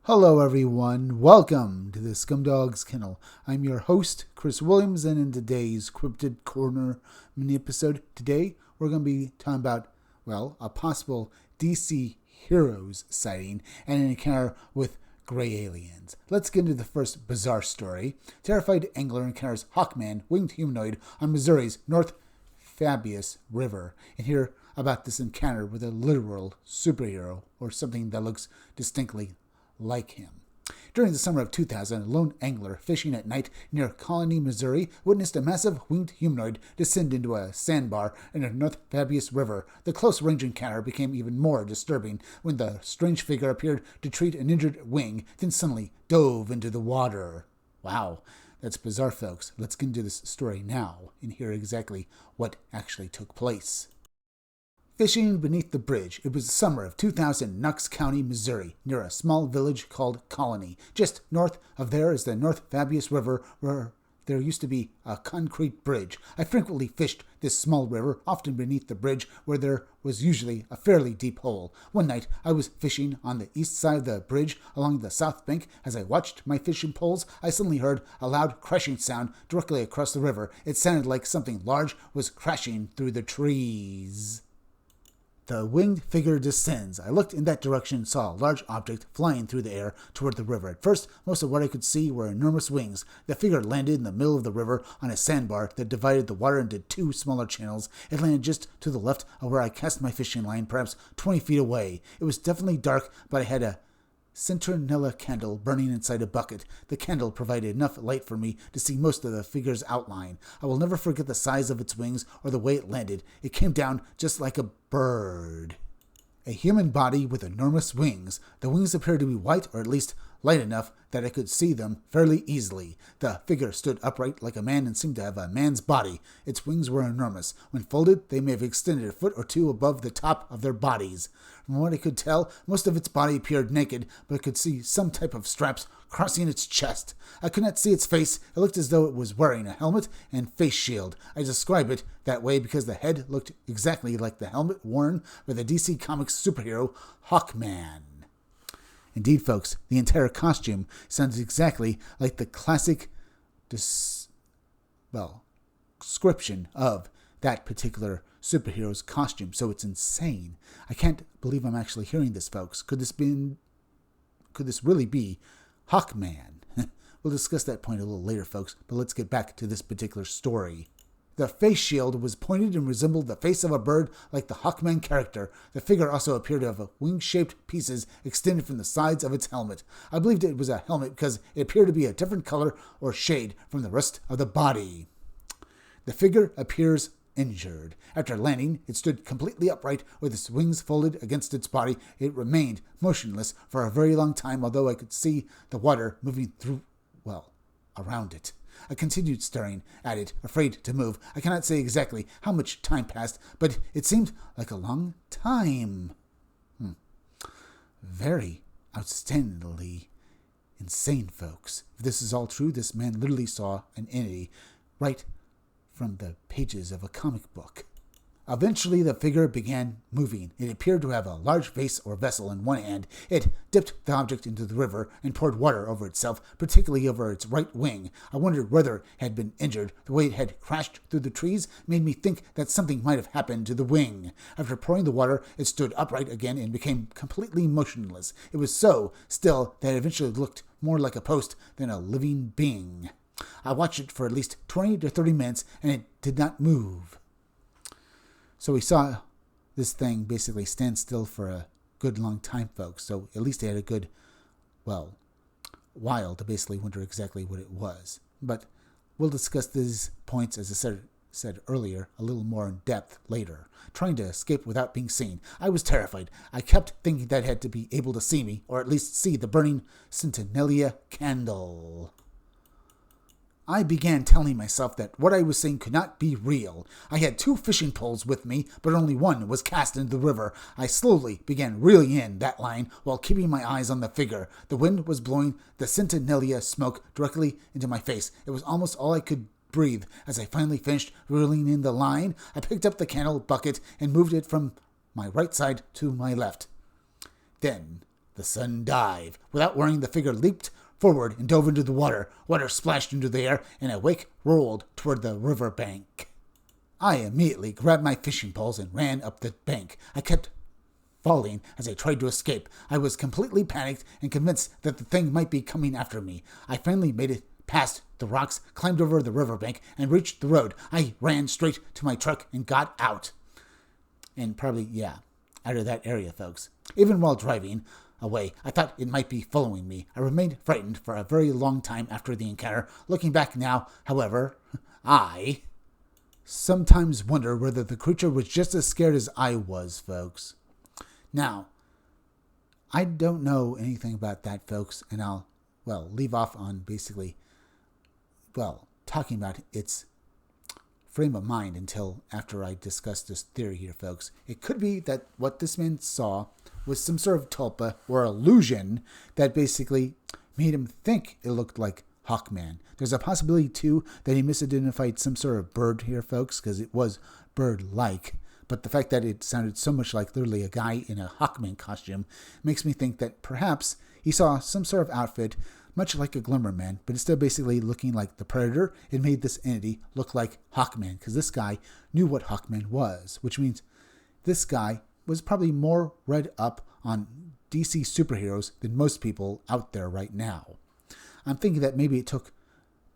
Hello everyone, welcome to the Scumdog's Kennel. I'm your host, Chris Williams, and in today's Cryptid Corner mini episode, today we're going to be talking about, a possible DC Heroes sighting and an encounter with gray aliens. Let's get into the first bizarre story. Terrified angler encounters Hawkman, winged humanoid, on Missouri's North Fabius River, and hear about this encounter with a literal superhero, or something that looks distinctly like him. During the summer of 2000, a lone angler fishing at night near Colony, Missouri, witnessed a massive winged humanoid descend into a sandbar in the North Fabius River. The close-range encounter became even more disturbing when the strange figure appeared to treat an injured wing, then suddenly dove into the water. Wow, that's bizarre, folks. Let's get into this story now and hear exactly what actually took place. Fishing beneath the bridge. It was the summer of 2000 in Knox County, Missouri, near a small village called Colony. Just north of there is the North Fabius River, where there used to be a concrete bridge. I frequently fished this small river, often beneath the bridge, where there was usually a fairly deep hole. One night, I was fishing on the east side of the bridge along the south bank. As I watched my fishing poles, I suddenly heard a loud crashing sound directly across the river. It sounded like something large was crashing through the trees. The winged figure descends. I looked in that direction and saw a large object flying through the air toward the river. At first, most of what I could see were enormous wings. The figure landed in the middle of the river on a sandbar that divided the water into two smaller channels. It landed just to the left of where I cast my fishing line, perhaps 20 feet away. It was definitely dark, but I had a citronella candle burning inside a bucket. The candle provided enough light for me to see most of the figure's outline. I will never forget the size of its wings or the way it landed. It came down just like a bird. A human body with enormous wings. The wings appeared to be white, or at least light enough that I could see them fairly easily. The figure stood upright like a man and seemed to have a man's body. Its wings were enormous. When folded, they may have extended a foot or two above the top of their bodies. From what I could tell, most of its body appeared naked, but I could see some type of straps crossing its chest. I could not see its face. It looked as though it was wearing a helmet and face shield. I describe it that way because the head looked exactly like the helmet worn by the DC Comics superhero Hawkman. Indeed, folks, the entire costume sounds exactly like the classic description of that particular superhero's costume, so it's insane. I can't believe I'm actually hearing this, folks. Could this really be Hawkman? We'll discuss that point a little later, folks, but let's get back to this particular story. The face shield was pointed and resembled the face of a bird like the Hawkman character. The figure also appeared to have wing-shaped pieces extended from the sides of its helmet. I believed it was a helmet because it appeared to be a different color or shade from the rest of the body. The figure appears injured. After landing, it stood completely upright with its wings folded against its body. It remained motionless for a very long time, although I could see the water moving around it. I continued staring at it, afraid to move. I cannot say exactly how much time passed, but it seemed like a long time. Very outstandingly insane, folks. If this is all true, this man literally saw an entity right from the pages of a comic book. Eventually, the figure began moving. It appeared to have a large vase or vessel in one hand. It dipped the object into the river and poured water over itself, particularly over its right wing. I wondered whether it had been injured. The way it had crashed through the trees made me think that something might have happened to the wing. After pouring the water, it stood upright again and became completely motionless. It was so still that it eventually looked more like a post than a living being. I watched it for at least 20 to 30 minutes, and it did not move. So we saw this thing basically stand still for a good long time, folks. So at least they had a good, while to basically wonder exactly what it was. But we'll discuss these points, as I said earlier, a little more in depth later. Trying to escape without being seen. I was terrified. I kept thinking that it had to be able to see me, or at least see the burning citronella candle. I began telling myself that what I was seeing could not be real. I had 2 fishing poles with me, but only one was cast into the river. I slowly began reeling in that line while keeping my eyes on the figure. The wind was blowing the citronella smoke directly into my face. It was almost all I could breathe. As I finally finished reeling in the line, I picked up the candle bucket and moved it from my right side to my left. Then the sudden dive. Without warning, the figure leaped forward and dove into the water. Water splashed into the air, and a wake rolled toward the river bank. I immediately grabbed my fishing poles and ran up the bank. I kept falling as I tried to escape. I was completely panicked and convinced that the thing might be coming after me. I finally made it past the rocks, climbed over the riverbank, and reached the road. I ran straight to my truck and got out. And probably, out of that area, folks. Even while driving away, I thought it might be following me. I remained frightened for a very long time after the encounter. Looking back now, however, I sometimes wonder whether the creature was just as scared as I was, folks. Now, I don't know anything about that, folks, and I'll, leave off on basically, talking about its frame of mind until after I discuss this theory here, folks. It could be that what this man saw was some sort of tulpa or illusion that basically made him think it looked like Hawkman. There's a possibility, too, that he misidentified some sort of bird here, folks, because it was bird-like. But the fact that it sounded so much like literally a guy in a Hawkman costume makes me think that perhaps he saw some sort of outfit, much like a Glimmerman, but instead of basically looking like the Predator, it made this entity look like Hawkman, because this guy knew what Hawkman was, which means this guy was probably more read up on DC superheroes than most people out there right now. I'm thinking that maybe it took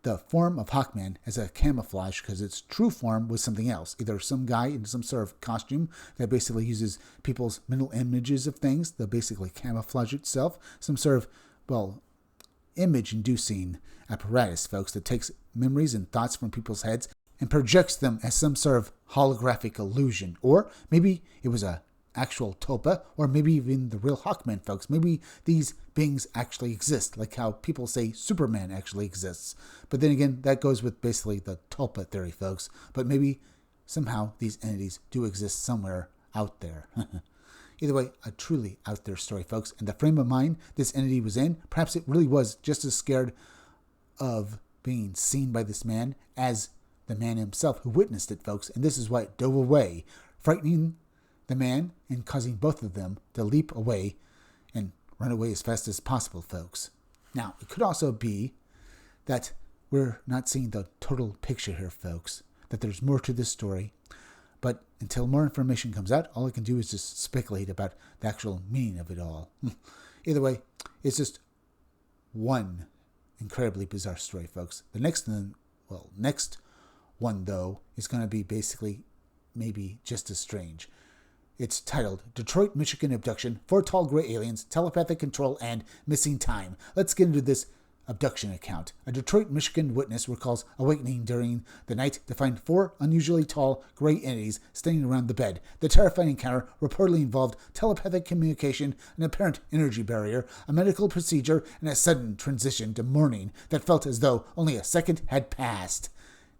the form of Hawkman as a camouflage because its true form was something else, either some guy in some sort of costume that basically uses people's mental images of things that basically camouflage itself, some sort of, image-inducing apparatus, folks, that takes memories and thoughts from people's heads and projects them as some sort of holographic illusion. Or maybe it was a actual tulpa, or maybe even the real Hawkman, folks. Maybe these beings actually exist, like how people say Superman actually exists. But then again, that goes with basically the tulpa theory, folks. But maybe somehow these entities do exist somewhere out there. Either way, a truly out there story, folks. And the frame of mind this entity was in, perhaps it really was just as scared of being seen by this man as the man himself who witnessed it, folks. And this is why it dove away, frightening the man and causing both of them to leap away and run away as fast as possible, folks. Now, it could also be that we're not seeing the total picture here, folks, that there's more to this story. But until more information comes out, all I can do is just speculate about the actual meaning of it all. Either way, it's just one incredibly bizarre story, folks. The next one, though, is going to be basically maybe just as strange. It's titled Detroit, Michigan Abduction, 4 Tall Gray Aliens, Telepathic Control, and Missing Time. Let's get into this abduction account. A Detroit, Michigan witness recalls awakening during the night to find 4 unusually tall gray entities standing around the bed. The terrifying encounter reportedly involved telepathic communication, an apparent energy barrier, a medical procedure, and a sudden transition to morning that felt as though only a second had passed.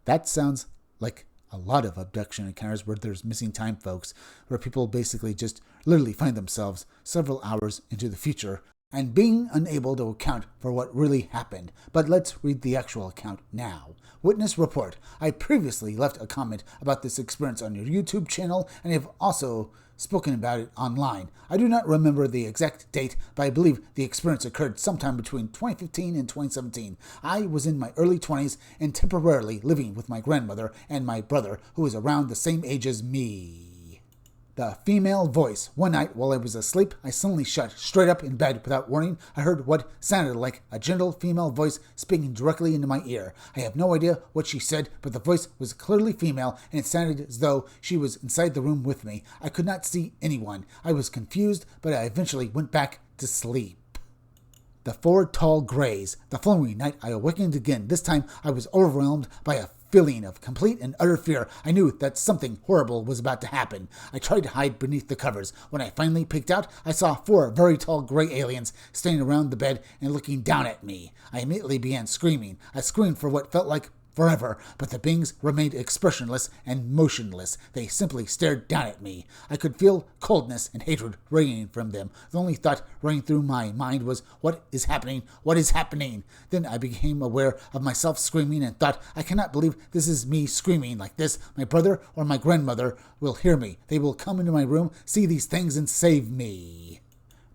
That sounds like a lot of abduction encounters where there's missing time, folks, where people basically just literally find themselves several hours into the future and being unable to account for what really happened. But let's read the actual account now. Witness report. I previously left a comment about this experience on your YouTube channel and have also spoken about it online. I do not remember the exact date, but I believe the experience occurred sometime between 2015 and 2017. I was in my early 20s and temporarily living with my grandmother and my brother, who was around the same age as me. The female voice. One night while I was asleep, I suddenly shut straight up in bed without warning. I heard what sounded like a gentle female voice speaking directly into my ear. I have no idea what she said, but the voice was clearly female, and it sounded as though she was inside the room with me. I could not see anyone. I was confused, but I eventually went back to sleep. The 4 tall grays. The following night, I awakened again. This time, I was overwhelmed by a feeling of complete and utter fear. I knew that something horrible was about to happen. I tried to hide beneath the covers. When I finally peeked out, I saw 4 very tall gray aliens standing around the bed and looking down at me. I immediately began screaming. I screamed for what felt like forever, but the beings remained expressionless and motionless. They simply stared down at me. I could feel coldness and hatred radiating from them. The only thought running through my mind was, what is happening? What is happening? Then I became aware of myself screaming and thought, I cannot believe this is me screaming like this. My brother or my grandmother will hear me. They will come into my room, see these things, and save me.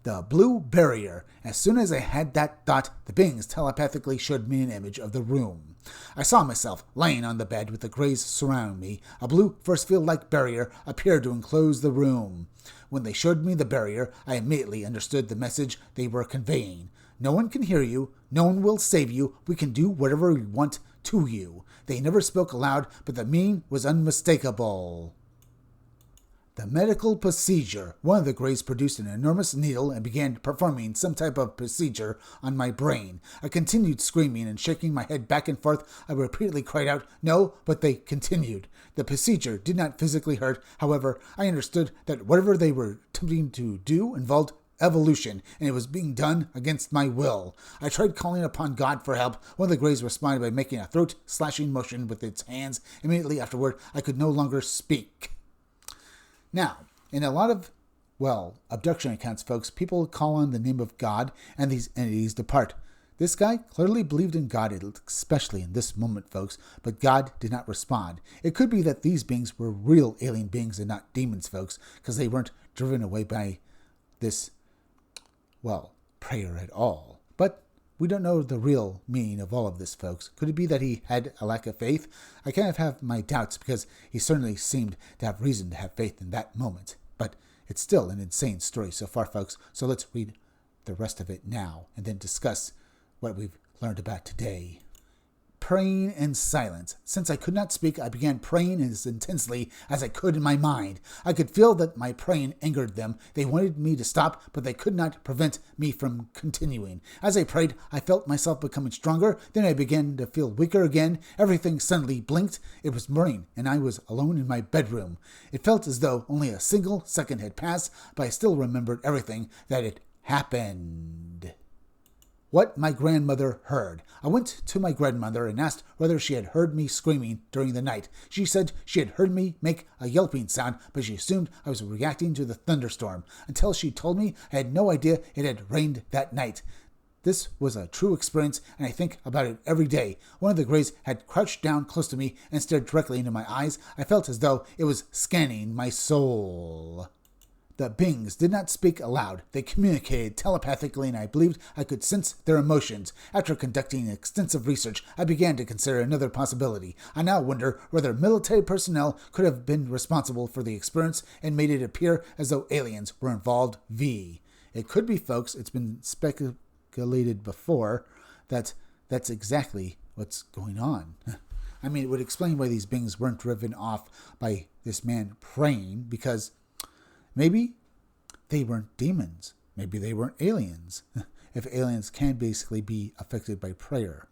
The blue barrier. As soon as I had that thought, the beings telepathically showed me an image of the room. I saw myself laying on the bed with the grays surrounding me. A blue force field-like barrier appeared to enclose the room. When they showed me the barrier, I immediately understood the message they were conveying. No one can hear you. No one will save you. We can do whatever we want to you. They never spoke aloud, but the meaning was unmistakable. The medical procedure. One of the Greys produced an enormous needle and began performing some type of procedure on my brain. I continued screaming and shaking my head back and forth. I repeatedly cried out, "No," but they continued. The procedure did not physically hurt. However, I understood that whatever they were attempting to do involved evolution, and it was being done against my will. I tried calling upon God for help. One of the Greys responded by making a throat-slashing motion with its hands. Immediately afterward, I could no longer speak. Now, in a lot of, abduction accounts, folks, people call on the name of God and these entities depart. This guy clearly believed in God, especially in this moment, folks, but God did not respond. It could be that these beings were real alien beings and not demons, folks, because they weren't driven away by this, prayer at all. But we don't know the real meaning of all of this, folks. Could it be that he had a lack of faith? I kind of have my doubts because he certainly seemed to have reason to have faith in that moment. But it's still an insane story so far, folks. So let's read the rest of it now and then discuss what we've learned about today. Praying in silence. Since I could not speak, I began praying as intensely as I could in my mind. I could feel that my praying angered them. They wanted me to stop, but they could not prevent me from continuing. As I prayed, I felt myself becoming stronger. Then I began to feel weaker again. Everything suddenly blinked. It was morning, and I was alone in my bedroom. It felt as though only a single second had passed, but I still remembered everything that had happened. What my grandmother heard. I went to my grandmother and asked whether she had heard me screaming during the night. She said she had heard me make a yelping sound, but she assumed I was reacting to the thunderstorm. Until she told me, I had no idea it had rained that night. This was a true experience, and I think about it every day. One of the Greys had crouched down close to me and stared directly into my eyes. I felt as though it was scanning my soul. The beings did not speak aloud. They communicated telepathically, and I believed I could sense their emotions. After conducting extensive research, I began to consider another possibility. I now wonder whether military personnel could have been responsible for the experience and made it appear as though aliens were involved. It could be, folks. It's been speculated before that that's exactly what's going on. I mean, it would explain why these beings weren't driven off by this man praying, because maybe they weren't demons. Maybe they weren't aliens. If aliens can basically be affected by prayer.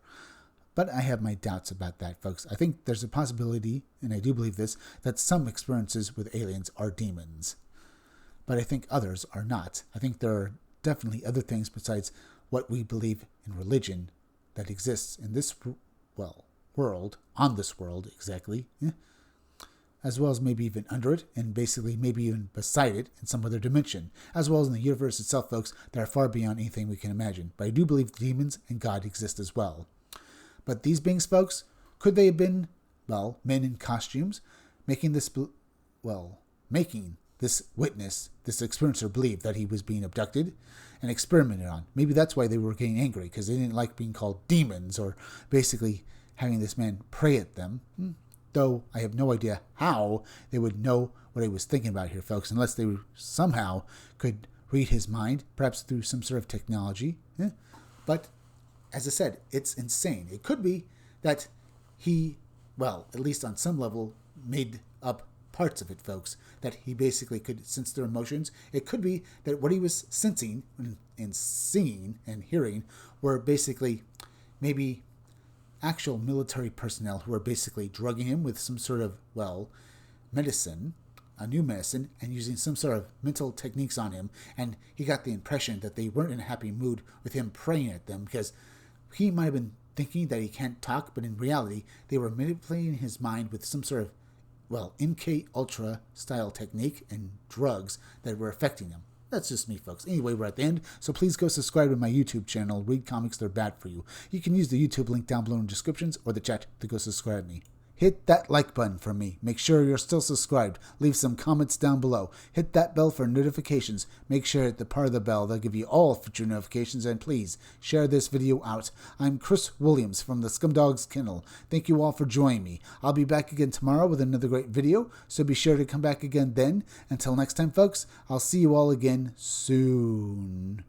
But I have my doubts about that, folks. I think there's a possibility, and I do believe this, that some experiences with aliens are demons. But I think others are not. I think there are definitely other things besides what we believe in religion that exists in this, world, on this world exactly. As well as maybe even under it, and basically maybe even beside it in some other dimension, as well as in the universe itself, folks, that are far beyond anything we can imagine. But I do believe demons and God exist as well. But these beings, folks, could they have been, men in costumes, making this witness, this experiencer believe that he was being abducted and experimented on? Maybe that's why they were getting angry, because they didn't like being called demons, or basically having this man pray at them. Though I have no idea how they would know what he was thinking about here, folks, unless they somehow could read his mind, perhaps through some sort of technology. But, as I said, it's insane. It could be that he, at least on some level, made up parts of it, folks, that he basically could sense their emotions. It could be that what he was sensing and seeing and hearing were basically maybe actual military personnel who are basically drugging him with some sort of, medicine, a new medicine, and using some sort of mental techniques on him. And he got the impression that they weren't in a happy mood with him praying at them, because he might have been thinking that he can't talk, but in reality, they were manipulating his mind with some sort of, MK Ultra style technique and drugs that were affecting him. That's just me, folks. Anyway, we're at the end, so please go subscribe to my YouTube channel, Read Comics They're Bad For You. You can use the YouTube link down below in the descriptions or the chat to go subscribe me. hit that like button for me. Make sure you're still subscribed. Leave some comments down below. Hit that bell for notifications. Make sure hit the part of the bell that'll give you all future notifications, and please share this video out. I'm Chris Williams from the Scumdogs Kennel. Thank you all for joining me. I'll be back again tomorrow with another great video, so be sure to come back again then. Until next time, folks, I'll see you all again soon.